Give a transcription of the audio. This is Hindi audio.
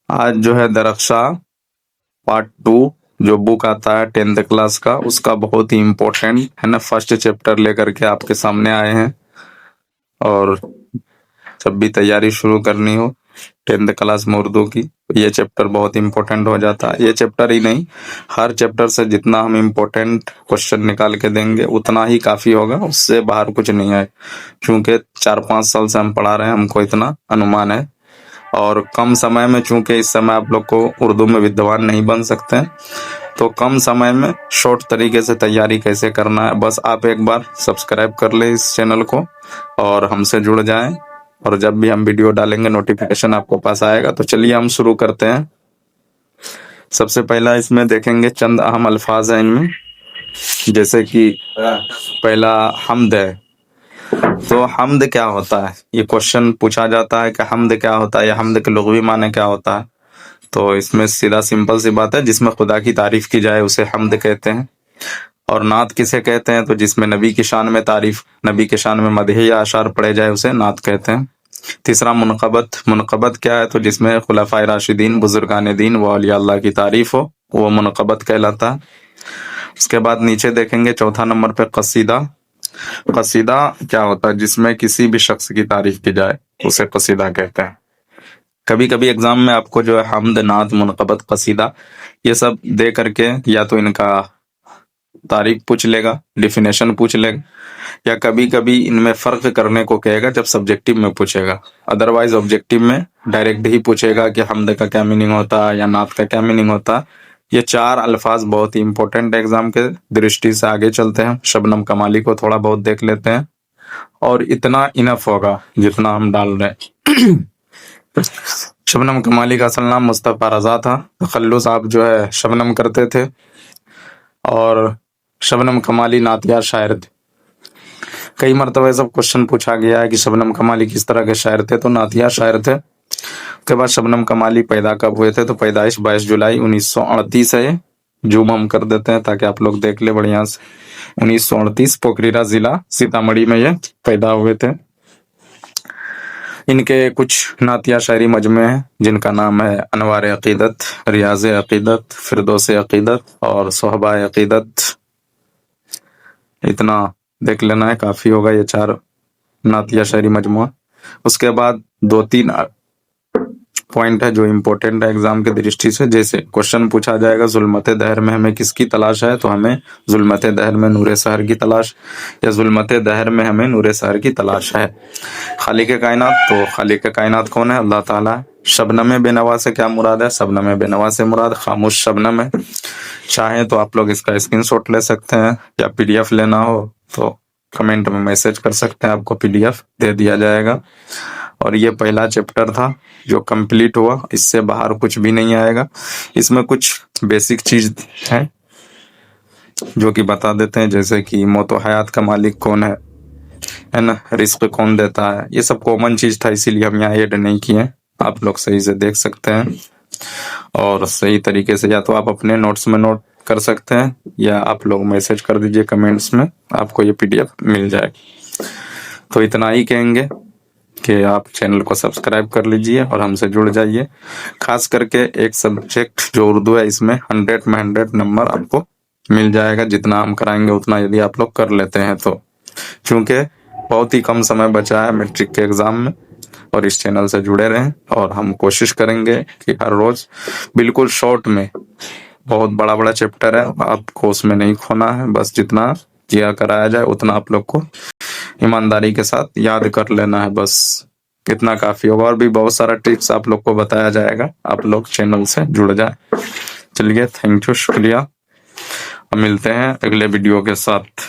आज जो है दरख्शा पार्ट 2 जो बुक आता है 10th क्लास का, उसका बहुत ही इम्पोर्टेंट है ना, फर्स्ट चैप्टर लेकर के आपके सामने आए हैं। और जब भी तैयारी शुरू करनी हो 10th क्लास में उर्दू की, ये चैप्टर बहुत इम्पोर्टेंट हो जाता है। ये चैप्टर ही नहीं, हर चैप्टर से जितना हम इम्पोर्टेंट क्वेश्चन निकाल के देंगे उतना ही काफी होगा, उससे बाहर कुछ नहीं है। क्योंकि 4-5 साल से हम पढ़ा रहे हैं, हमको इतना अनुमान है। और कम समय में, चूंकि इस समय आप लोग को उर्दू में विद्वान नहीं बन सकते हैं, तो कम समय में शॉर्ट तरीके से तैयारी कैसे करना है, बस आप एक बार सब्सक्राइब कर ले इस चैनल को और हमसे जुड़ जाएं। और जब भी हम वीडियो डालेंगे नोटिफिकेशन आपको पास आएगा। तो चलिए हम शुरू करते हैं। सबसे पहला इसमें देखेंगे चंद अहम अल्फाज हैं इनमें, जैसे कि पहला हम्द है। तो हम्द क्या होता है, ये क्वेश्चन पूछा जाता है कि हम्द क्या होता है या हम्द के लुग़वी माने क्या होता है। तो इसमें सीधा सिंपल सी बात है, जिसमें खुदा की तारीफ की जाए उसे हम्द कहते हैं। और नात किसे कहते हैं, तो जिसमें नबी की शान में तारीफ, नबी के शान में मदह या अशार पढ़े जाए उसे नात कहते हैं। तीसरा मुनक़बत। मुनक़बत क्या है, तो जिसमें खुलफाए राशिदीन, बुजुर्गान दीन व औलिया अल्लाह की तारीफ हो, वो मुनक़बत कहलाता है। उसके बाद नीचे देखेंगे चौथा नंबर पे कसीदा। कसीदा क्या होता है, जिसमें किसी भी शख्स की तारीफ की जाए उसे कसीदा कहते हैं। कभी कभी एग्जाम में आपको जो है हम्द, नात, मुनक़बत, कसीदा ये सब दे करके या तो इनका तारीफ पूछ लेगा, डिफिनेशन पूछ लेगा, या कभी कभी इनमें फर्क करने को कहेगा जब सब्जेक्टिव में पूछेगा। अदरवाइज ऑब्जेक्टिव में डायरेक्ट ही पूछेगा कि हम्द का क्या मीनिंग होता है या नात का क्या मीनिंग होता है। ये 4 अल्फाज बहुत ही इंपॉर्टेंट एग्जाम के दृष्टि से। आगे चलते हैं, शबनम कमाली को थोड़ा बहुत देख लेते हैं और इतना इनफ होगा जितना हम डाल रहे हैं। शबनम कमाली का असल नाम मुस्तफ़ा रज़ा था। तखल्लुस आप जो है शबनम करते थे, और शबनम कमाली नातिया शायर थे। कई मरतबा सब क्वेश्चन पूछा गया है कि शबनम कमाली किस तरह के शायर थे, तो नातिया शायर थे। उसके बाद शबनम कमाली पैदा कब हुए थे, तो पैदाइश 22 जुलाई 1938 है। ये जूम हम कर देते हैं ताकि आप लोग देख ले बढ़िया से। 1938 पोखरीरा जिला सीतामढ़ी में ये पैदा हुए थे। इनके कुछ नातिया शायरी मजमे हैं, जिनका नाम है अनवार अकीदत, रियाज अकीदत, फिरदौस अकीदत और सोहबा अकीदत। इतना देख लेना है, काफी होगा ये 4 नातिया शायरी मजमुआ। उसके बाद 2-3 पॉइंट है जो इम्पोर्टेंट है एग्जाम के दृष्टि से। जैसे क्वेश्चन पूछा जाएगा जुल्मत दहर में हमें किसकी तलाश है, तो हमें जुल्मत दहर में नूरे सहर की तलाश, या जुल्मत दहर में हमें नूरे सहर की तलाश है। खालिक कायनात, तो खालिक कायनात कौन है, अल्लाह ताला है। शबनम बेनवा से क्या मुराद है, शबनम बेनवा से मुराद खामोश शबनम है। चाहे तो आप लोग इसका स्क्रीनशॉट ले सकते हैं, या पीडीएफ लेना हो तो कमेंट में मैसेज कर सकते हैं, आपको पीडीएफ दे दिया जाएगा। और ये पहला चैप्टर था जो कंप्लीट हुआ, इससे बाहर कुछ भी नहीं आएगा। इसमें कुछ बेसिक चीज है जो कि बता देते हैं, जैसे कि मौत व हयात का मालिक कौन है ना, रिस्क कौन देता है। ये सब कॉमन चीज था, इसीलिए हम यहाँ ऐड नहीं किए। आप लोग सही से देख सकते हैं और सही तरीके से, या तो आप अपने नोट्स में नोट कर सकते हैं या आप लोग मैसेज कर दीजिए कमेंट्स में, आपको ये पीडीएफ मिल जाएगी। तो इतना ही कहेंगे कि आप चैनल को सब्सक्राइब कर लीजिए और हमसे जुड़ जाइए। खास करके एक सब्जेक्ट जो उर्दू है, इसमें 100 में 100 नंबर आपको मिल जाएगा। जितना हम कराएंगे उतना यदि आप लोग कर लेते हैं तो, क्योंकि बहुत ही कम समय बचा है मैट्रिक के एग्जाम में। और इस चैनल से जुड़े रहें और हम कोशिश करेंगे कि हर रोज बिल्कुल शॉर्ट में, बहुत बड़ा बड़ा चैप्टर है, आपको उसमें नहीं खोना है, बस जितना किया कराया जाए उतना आप लोग को ईमानदारी के साथ याद कर लेना है, बस इतना काफी होगा। और भी बहुत सारा टिप्स आप लोग को बताया जाएगा, आप लोग चैनल से जुड़ जाए। चलिए, थैंक यू, शुक्रिया। मिलते हैं अगले वीडियो के साथ।